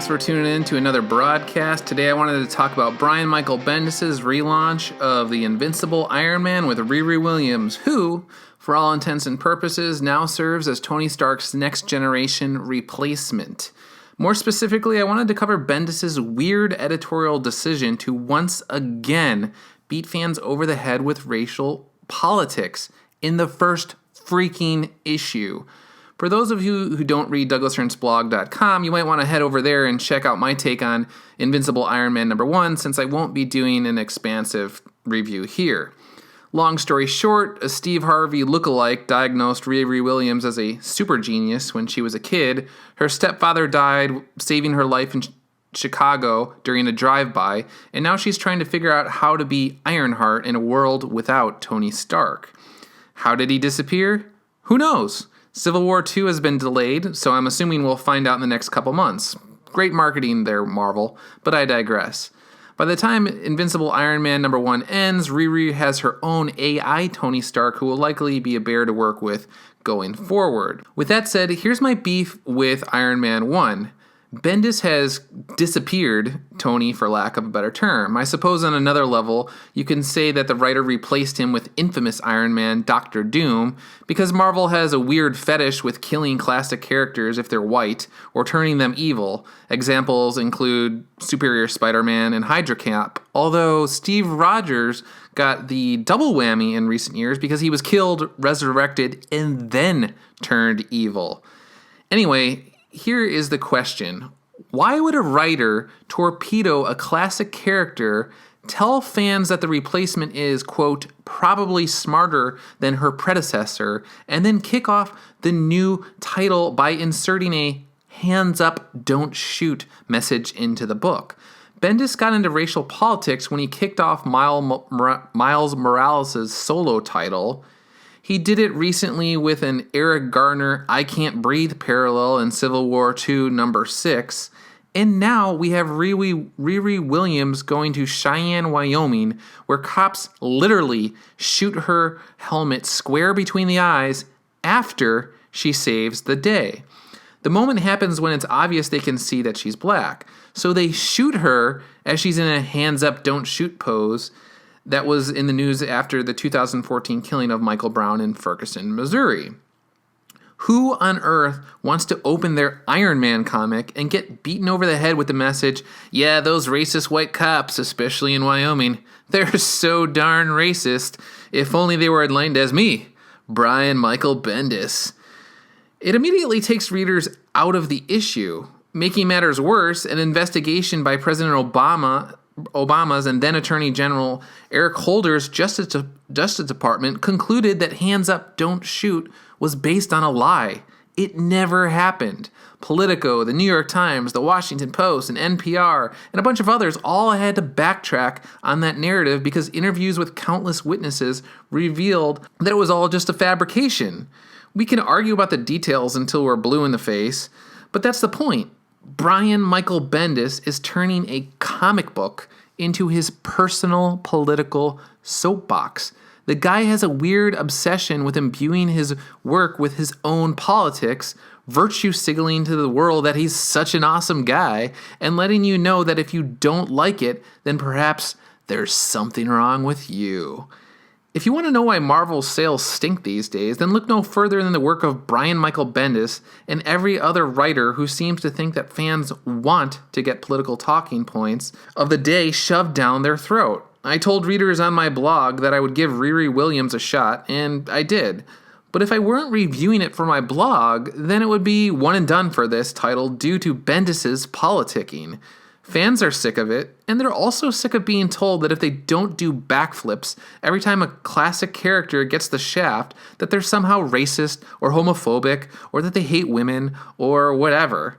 Thanks for tuning in to another broadcast. Today I wanted to talk about Brian Michael Bendis' relaunch of the Invincible Iron Man with Riri Williams, who, for all intents and purposes, now serves as Tony Stark's next-generation replacement. More specifically, I wanted to cover Bendis' weird editorial decision to once again beat fans over the head with racial politics in the first freaking issue. For those of you who don't read douglashearnsblog.com, you might want to head over there and check out my take on Invincible Iron Man #1, since I won't be doing an expansive review here. Long story short, a Steve Harvey lookalike diagnosed Riri Williams as a super genius when she was a kid. Her stepfather died, saving her life in Chicago during a drive-by, and now she's trying to figure out how to be Ironheart in a world without Tony Stark. How did he disappear? Who knows? Civil War II has been delayed, so I'm assuming we'll find out in the next couple months. Great marketing there, Marvel, but I digress. By the time Invincible Iron Man #1 ends, Riri has her own AI Tony Stark who will likely be a bear to work with going forward. With that said, here's my beef with Iron Man 1. Bendis has disappeared Tony, for lack of a better term. I suppose on another level, you can say that the writer replaced him with infamous Iron Man, Dr. Doom, because Marvel has a weird fetish with killing classic characters if they're white, or turning them evil. Examples include Superior Spider-Man and Hydra Cap, although Steve Rogers got the double whammy in recent years because he was killed, resurrected, and then turned evil. Anyway, here is the question. Why would a writer torpedo a classic character, tell fans that the replacement is, quote, probably smarter than her predecessor, and then kick off the new title by inserting a hands up, don't shoot message into the book? Bendis got into racial politics when he kicked off Miles Morales' solo title. He did it recently with an Eric Garner I Can't Breathe parallel in Civil War II #6. And now we have Riri Williams going to Cheyenne, Wyoming, where cops literally shoot her helmet square between the eyes after she saves the day. The moment happens when it's obvious they can see that she's black. So they shoot her as she's in a hands up, don't shoot pose. That was in the news after the 2014 killing of Michael Brown in Ferguson, Missouri. Who on earth wants to open their Iron Man comic and get beaten over the head with the message, yeah, those racist white cops, especially in Wyoming, they're so darn racist. If only they were enlightened as me, Brian Michael Bendis. It immediately takes readers out of the issue. Making matters worse, an investigation by President Obama's and then Attorney General Eric Holder's Justice Department concluded that Hands Up, Don't Shoot was based on a lie. It never happened. Politico, the New York Times, the Washington Post, and NPR, and a bunch of others all had to backtrack on that narrative because interviews with countless witnesses revealed that it was all just a fabrication. We can argue about the details until we're blue in the face, but that's the point. Brian Michael Bendis is turning a comic book into his personal political soapbox. The guy has a weird obsession with imbuing his work with his own politics, virtue signaling to the world that he's such an awesome guy, and letting you know that if you don't like it, then perhaps there's something wrong with you. If you want to know why Marvel's sales stink these days, then look no further than the work of Brian Michael Bendis and every other writer who seems to think that fans want to get political talking points of the day shoved down their throat. I told readers on my blog that I would give Riri Williams a shot, and I did. But if I weren't reviewing it for my blog, then it would be one and done for this title due to Bendis' politicking. Fans are sick of it, and they're also sick of being told that if they don't do backflips every time a classic character gets the shaft, that they're somehow racist or homophobic or that they hate women or whatever.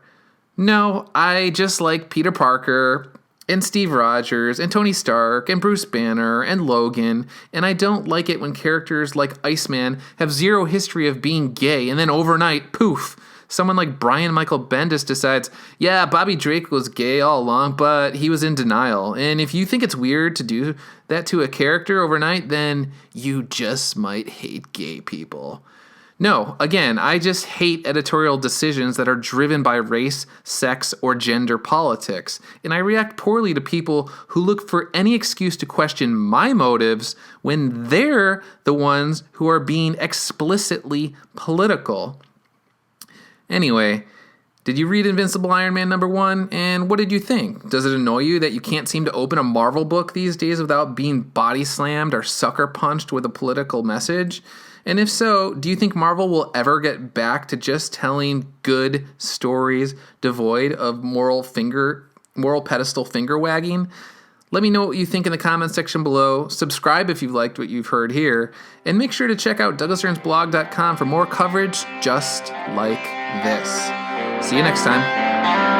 No, I just like Peter Parker and Steve Rogers and Tony Stark and Bruce Banner and Logan, and I don't like it when characters like Iceman have zero history of being gay and then overnight, poof, someone like Brian Michael Bendis decides, yeah, Bobby Drake was gay all along, but he was in denial. And if you think it's weird to do that to a character overnight, then you just might hate gay people. No, again, I just hate editorial decisions that are driven by race, sex, or gender politics, and I react poorly to people who look for any excuse to question my motives when they're the ones who are being explicitly political. Anyway, did you read Invincible Iron Man #1, and what did you think? Does it annoy you that you can't seem to open a Marvel book these days without being body slammed or sucker punched with a political message? And if so, do you think Marvel will ever get back to just telling good stories devoid of moral pedestal finger wagging? Let me know what you think in the comments section below. Subscribe if you've liked what you've heard here. And make sure to check out douglasearnsblog.com for more coverage just like this. See you next time.